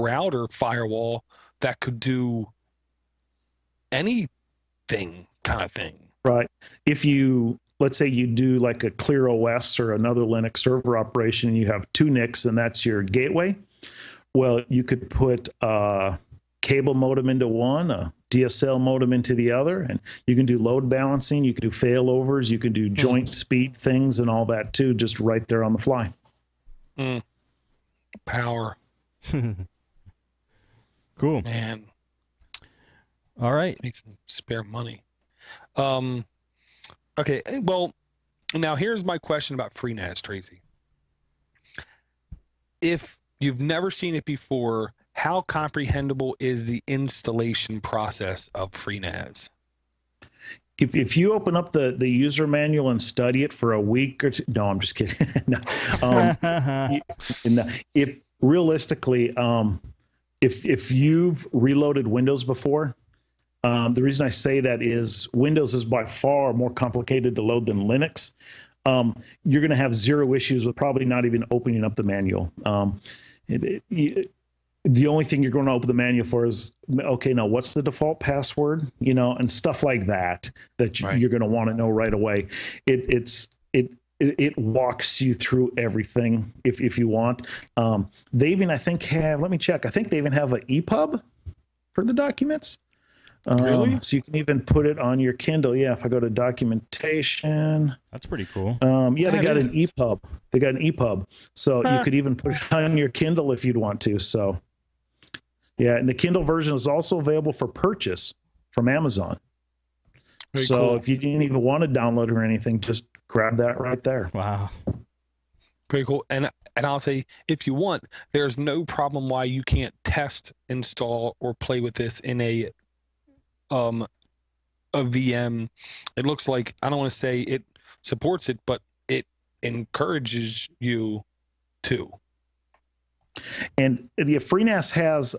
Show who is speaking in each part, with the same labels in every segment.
Speaker 1: router firewall that could do anything kind of thing.
Speaker 2: Right. If you, let's say you do like a Clear OS or another Linux server operation, and you have two NICs and that's your gateway. Well, you could put a cable modem into one, a DSL modem into the other, and you can do load balancing, you can do failovers, you can do joint speed things and all that too, just right there on the fly.
Speaker 1: Power.
Speaker 3: Cool.
Speaker 1: Man.
Speaker 3: All right.
Speaker 1: Need some spare money. Okay, well, now here's my question about FreeNAS, Tracy. If you've never seen it before, how comprehensible is the installation process of FreeNAS?
Speaker 2: If you open up the user manual and study it for a week or two, no, I'm just kidding. No. If realistically, if you've reloaded Windows before, the reason I say that is Windows is by far more complicated to load than Linux. You're going to have zero issues with probably not even opening up the manual. The only thing you're going to open the manual for is, okay, now what's the default password, and stuff like that you're going to want to know right away. It walks you through everything if you want. They even, I think, let me check. I think they even have an EPUB for the documents.
Speaker 1: Really?
Speaker 2: So you can even put it on your Kindle. Yeah, if I go to documentation.
Speaker 3: That's pretty cool.
Speaker 2: Yeah, they got an EPUB. They got an EPUB. So you could even put it on your Kindle if you'd want to. So yeah, and the Kindle version is also available for purchase from Amazon.
Speaker 1: Very
Speaker 2: so
Speaker 1: cool.
Speaker 2: If you didn't even want to download or anything, just grab that right there.
Speaker 3: Wow.
Speaker 1: Pretty cool. And I'll say, if you want, there's no problem why you can't test, install, or play with this in a VM. It looks like, I don't want to say it supports it, but it encourages you to.
Speaker 2: And the FreeNAS has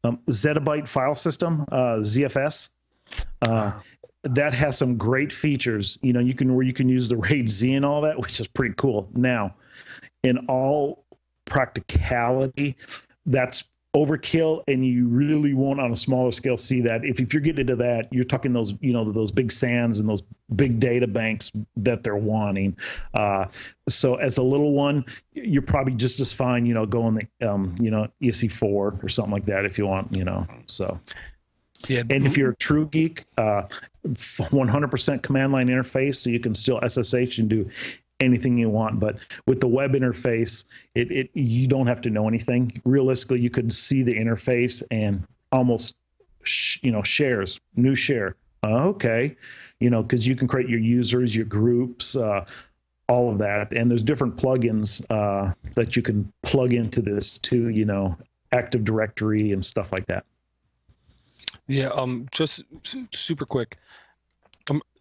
Speaker 2: zettabyte file system, ZFS. That has some great features. You can use the RAID Z and all that, which is pretty cool. Now, in all practicality, that's overkill, and you really won't on a smaller scale see that. If you're getting into that, you're talking those those big SANs and those big data banks that they're wanting. So as a little one, you're probably just as fine going the ESC4 or something like that if you want. So yeah. And if you're a true geek, 100% command line interface, so you can still SSH and do anything you want. But with the web interface, you don't have to know anything. Realistically, you could see the interface and almost shares, new share. Okay, because you can create your users, your groups, all of that. And there's different plugins that you can plug into this too, Active Directory and stuff like that.
Speaker 1: Yeah, just super quick.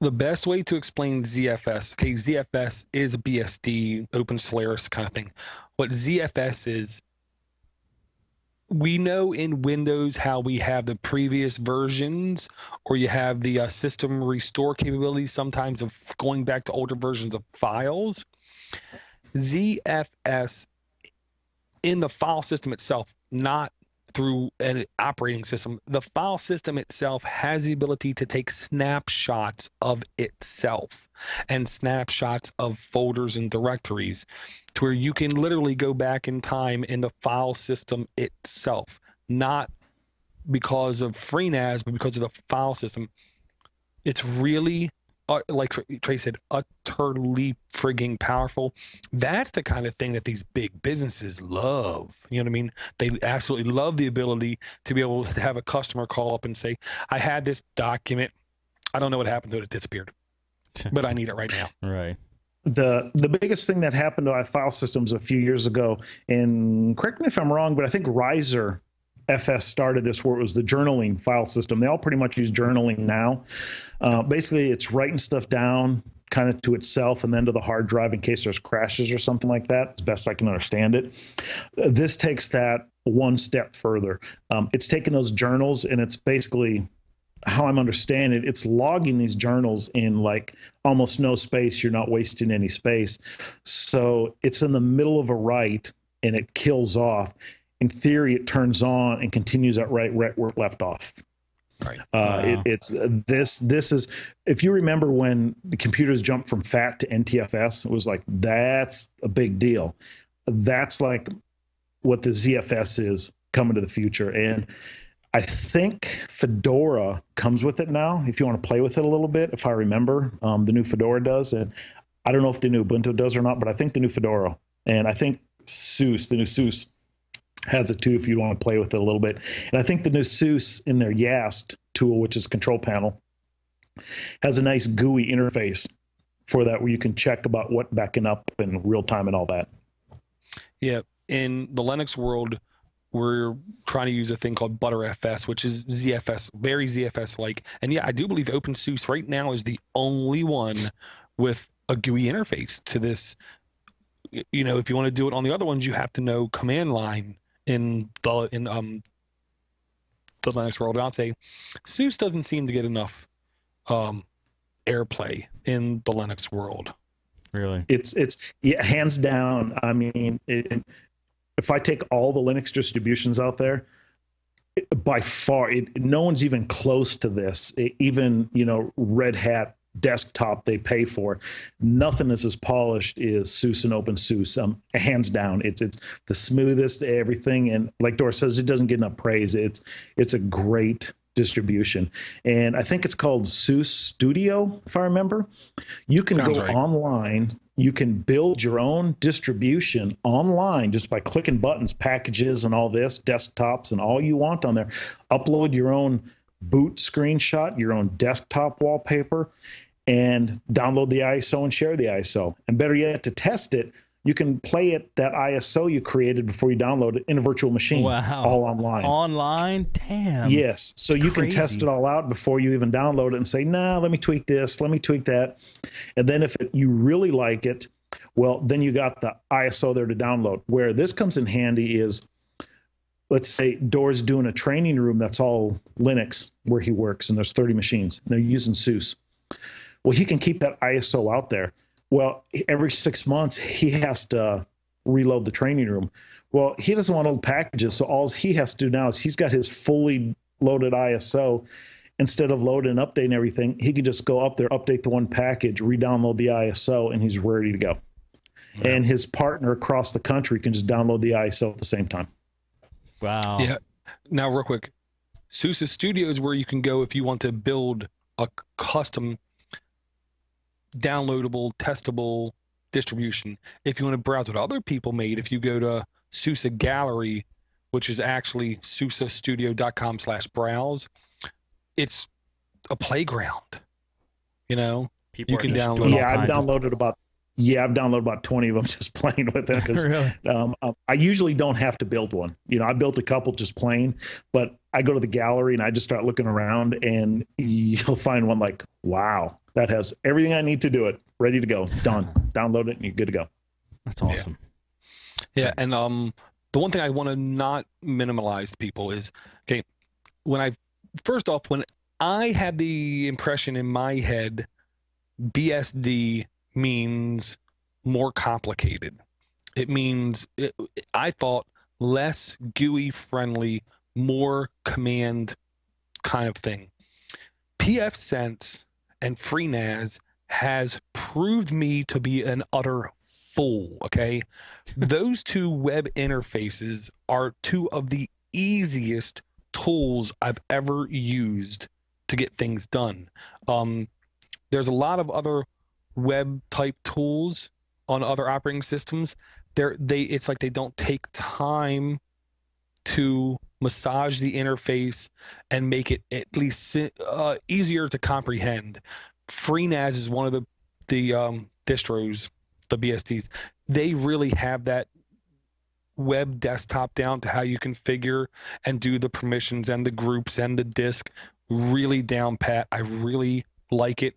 Speaker 1: The best way to explain ZFS, okay, ZFS is a BSD, Open Solaris kind of thing. What ZFS is, we know in Windows how we have the previous versions, or you have the system restore capability sometimes of going back to older versions of files. ZFS in the file system itself, not through an operating system, the file system itself has the ability to take snapshots of itself and snapshots of folders and directories to where you can literally go back in time in the file system itself, not because of FreeNAS, but because of the file system. It's really, like Trey said, utterly frigging powerful. That's the kind of thing that these big businesses love. You know what I mean? They absolutely love the ability to be able to have a customer call up and say, I had this document. I don't know what happened to it. It disappeared, but I need it right now.
Speaker 3: Right.
Speaker 2: The biggest thing that happened to our file systems a few years ago, and correct me if I'm wrong, but I think Riser FS started this, where it was the journaling file system. They all pretty much use journaling now. Basically, it's writing stuff down kind of to itself and then to the hard drive in case there's crashes or something like that, as best I can understand it. This takes that one step further. It's taking those journals, and it's basically, how I'm understanding it, it's logging these journals in like almost no space. You're not wasting any space. So it's in the middle of a write, and it kills off. in theory, it turns on and continues at right where it left off.
Speaker 1: Right.
Speaker 3: Wow.
Speaker 2: It's this is, if you remember when the computers jumped from FAT to NTFS, it was like, that's a big deal. That's like what the ZFS is coming to the future. And I think Fedora comes with it now, if you want to play with it a little bit, if I remember. The new Fedora does. And I don't know if the new Ubuntu does or not, but I think the new Fedora, and I think SUSE, the new SUSE, has it too if you want to play with it a little bit. And I think the new SUSE in their YAST tool, which is control panel, has a nice GUI interface for that, where you can check about what backing up in real time and all that.
Speaker 1: Yeah. In the Linux world, we're trying to use a thing called ButterFS, which is ZFS, very ZFS like. And yeah, I do believe OpenSUSE right now is the only one with a GUI interface to this. You know, if you want to do it on the other ones, you have to know command line in the Linux world. And I'll say SUSE doesn't seem to get enough airplay in the Linux world.
Speaker 3: Really?
Speaker 2: It's yeah, hands down. I mean, if I take all the Linux distributions out there, by far, no one's even close to this. Even, you know, Red Hat desktop they pay for, nothing is as polished as SUSE and OpenSUSE. Hands down, it's the smoothest everything. And like Dora says, it doesn't get enough praise. It's a great distribution, and I think it's called SUSE Studio, if I remember. You can
Speaker 1: Sounds
Speaker 2: go
Speaker 1: right.
Speaker 2: online. You can build your own distribution online just by clicking buttons, packages, and all this, desktops, and all you want on there. Upload your own boot screenshot, your own desktop wallpaper, and download the ISO and share the ISO. And better yet, to test it, you can play it, that ISO you created before you download it, in a virtual machine.
Speaker 3: Wow.
Speaker 2: All online.
Speaker 3: Online? Damn.
Speaker 2: Yes. So you can test it all out before you even download it and say, nah, let me tweak this, let me tweak that. And then if you really like it, well, then you got the ISO there to download. Where this comes in handy is, let's say Door's doing a training room that's all Linux where he works, and there's 30 machines, and they're using SUSE. Well, he can keep that ISO out there. Well, every 6 months, he has to reload the training room. Well, he doesn't want old packages, so all he has to do now is he's got his fully loaded ISO. Instead of loading and updating everything, he can just go up there, update the one package, re-download the ISO, and he's ready to go. Yeah. And his partner across the country can just download the ISO at the same time.
Speaker 3: Wow.
Speaker 1: Yeah. Now, real quick, SUSE Studio is where you can go if you want to build a custom downloadable, testable distribution. If you want to browse what other people made, if you go to SUSE Gallery, which is actually susestudio.com/browse, it's a playground. You know,
Speaker 3: People
Speaker 1: you
Speaker 3: are
Speaker 1: can
Speaker 3: just
Speaker 1: download.
Speaker 3: doing all
Speaker 2: Yeah, I've
Speaker 3: kinds of-
Speaker 2: downloaded about 20 of them just playing with it, because
Speaker 3: Really?
Speaker 2: I usually don't have to build one. You know, I built a couple just plain, but I go to the gallery and I just start looking around, and you'll find one like, wow, that has everything I need to do it, ready to go, done. Download it and you're good to go.
Speaker 3: That's awesome.
Speaker 1: Yeah, and the one thing I want to not minimize to people is, okay, when I had the impression in my head, BSD means more complicated. It means, I thought, less GUI friendly, more command kind of thing. pfSense and FreeNAS has proved me to be an utter fool, okay? Those two web interfaces are two of the easiest tools I've ever used to get things done. There's a lot of other web type tools on other operating systems. It's like they don't take time to massage the interface and make it at least easier to comprehend. FreeNAS is one of the distros, the BSDs. They really have that web desktop down to how you configure and do the permissions and the groups and the disk really down pat. I really like it.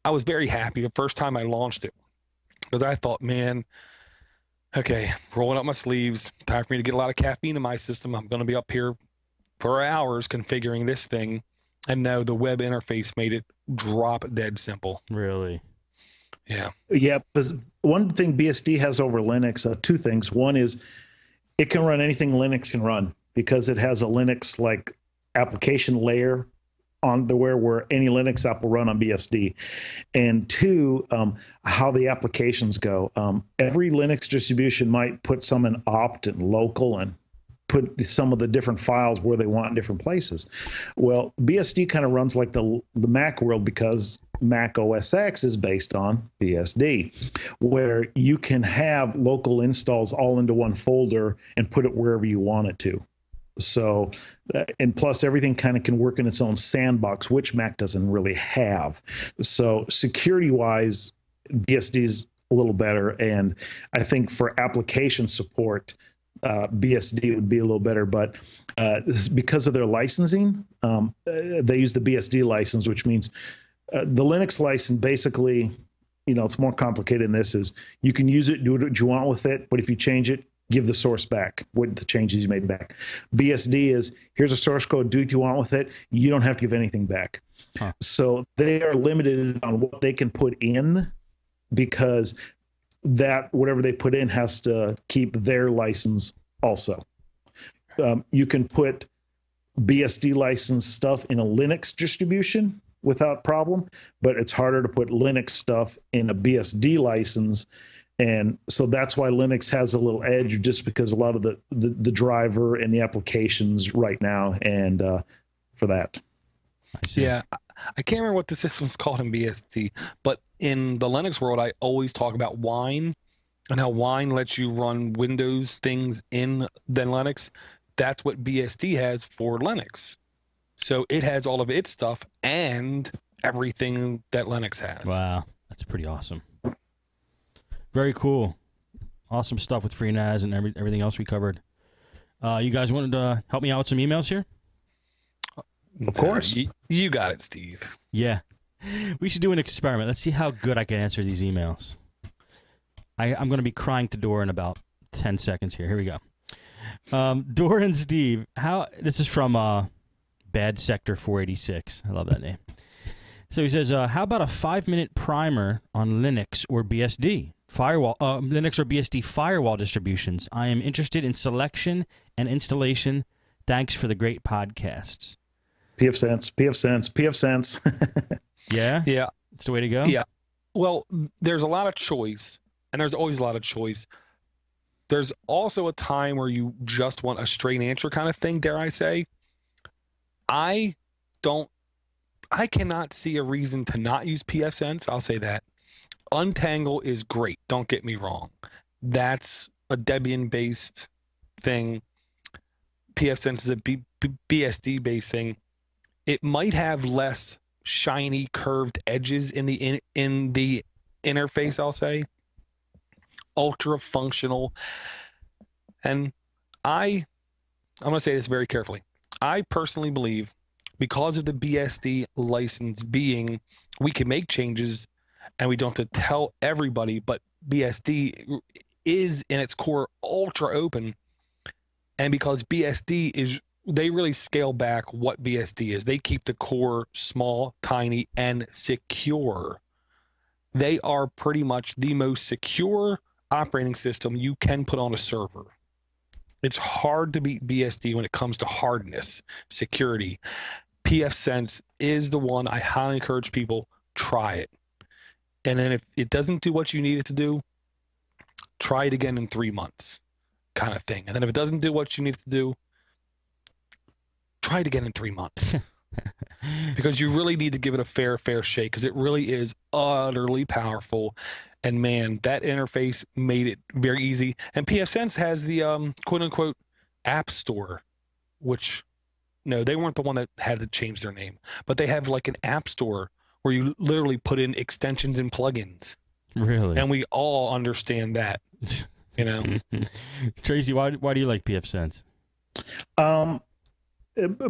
Speaker 1: I was very happy the first time I launched it, because I thought, man, okay, rolling up my sleeves, time for me to get a lot of caffeine in my system. I'm going to be up here for hours configuring this thing. And no, the web interface made it drop dead simple.
Speaker 3: Really?
Speaker 2: Yeah. Yeah. Because one thing BSD has over Linux, two things. One is It can run anything Linux can run because it has a Linux like application layer on the where any Linux app will run on BSD. And two, how the applications go. Every Linux distribution might put some in opt and local and put some of the different files where they want in different places. Well, BSD kind of runs like the Mac world because Mac OS X is based on BSD, where you can have local installs all into one folder and put it wherever you want it to. So, and plus everything kind of can work in its own sandbox, which Mac doesn't really have. So security wise, BSD is a little better. And I think for application support, BSD would be a little better, but because of their licensing, they use the BSD license, which means the Linux license basically, it's more complicated than this is you can use it, do what you want with it, but if you change it, give the source back, what the changes you made back. BSD is, here's a source code, do what you want with it. You don't have to give anything back. Huh. So they are limited on what they can put in because that whatever they put in has to keep their license also. You can put BSD licensed stuff in a Linux distribution without problem, but it's harder to put Linux stuff in a BSD license. And so that's why Linux has a little edge, just because a lot of the driver and the applications right now, and for that.
Speaker 1: Yeah, I can't remember what the system's called in BSD, but in the Linux world, I always talk about Wine and how Wine lets you run Windows things in than Linux. That's what BSD has for Linux. So it has all of its stuff and everything that Linux has.
Speaker 3: Wow, that's pretty awesome. Very cool. Awesome stuff with FreeNAS and everything else we covered. You guys wanted to help me out with some emails here?
Speaker 2: Of course.
Speaker 1: You got it, Steve.
Speaker 3: Yeah. We should do an experiment. Let's see how good I can answer these emails. I'm going to be crying to Dora in about 10 seconds here. Here we go. Dora and Steve, this is from Bad Sector 486. I love that name. So he says, how about a 5-minute primer on Linux or BSD? Linux or BSD firewall distributions. I am interested in selection and installation. Thanks for the great podcasts.
Speaker 2: PF Sense.
Speaker 3: Yeah?
Speaker 1: Yeah.
Speaker 3: It's the way to go?
Speaker 1: Yeah. Well, there's a lot of choice, and there's always a lot of choice. There's also a time where you just want a straight answer kind of thing, dare I say. I cannot see a reason to not use PFSense. I'll say that. Untangle is great. Don't get me wrong. That's a Debian-based thing. PFSense is a BSD-based thing. It might have less shiny curved edges in the interface, I'll say. Ultra functional. And I'm going to say this very carefully. I personally believe because of the BSD license being, we can make changes and we don't have to tell everybody, but BSD is in its core ultra open. And because BSD is, they really scale back what BSD is. They keep the core small, tiny, and secure. They are pretty much the most secure operating system you can put on a server. It's hard to beat BSD when it comes to hardness, security. PFSense is the one. I highly encourage people, try it. And then if it doesn't do what you need it to do, try it again in 3 months kind of thing. And then if it doesn't do what you need it to do, try it again in 3 months. Because you really need to give it a fair shake, because it really is utterly powerful. And man, that interface made it very easy. And PFSense has the quote unquote app store, which, no, they weren't the one that had to change their name, but they have like an app store where you literally put in extensions and plugins.
Speaker 3: Really?
Speaker 1: And we all understand that, you know.
Speaker 3: Tracy, why do you like PFSense?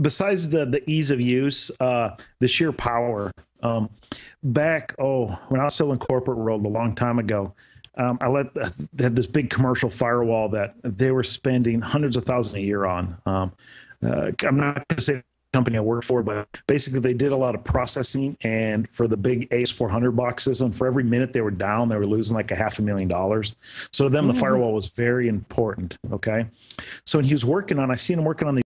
Speaker 2: Besides the ease of use, the sheer power. Back, when I was still in corporate world a long time ago, they had this big commercial firewall that they were spending hundreds of thousands a year on. I'm not going to say company I work for, but basically they did a lot of processing and for the big AS400 boxes, and for every minute they were down, they were losing like $500,000. So to them, the firewall was very important. Okay. So when he was working on, I seen him working on the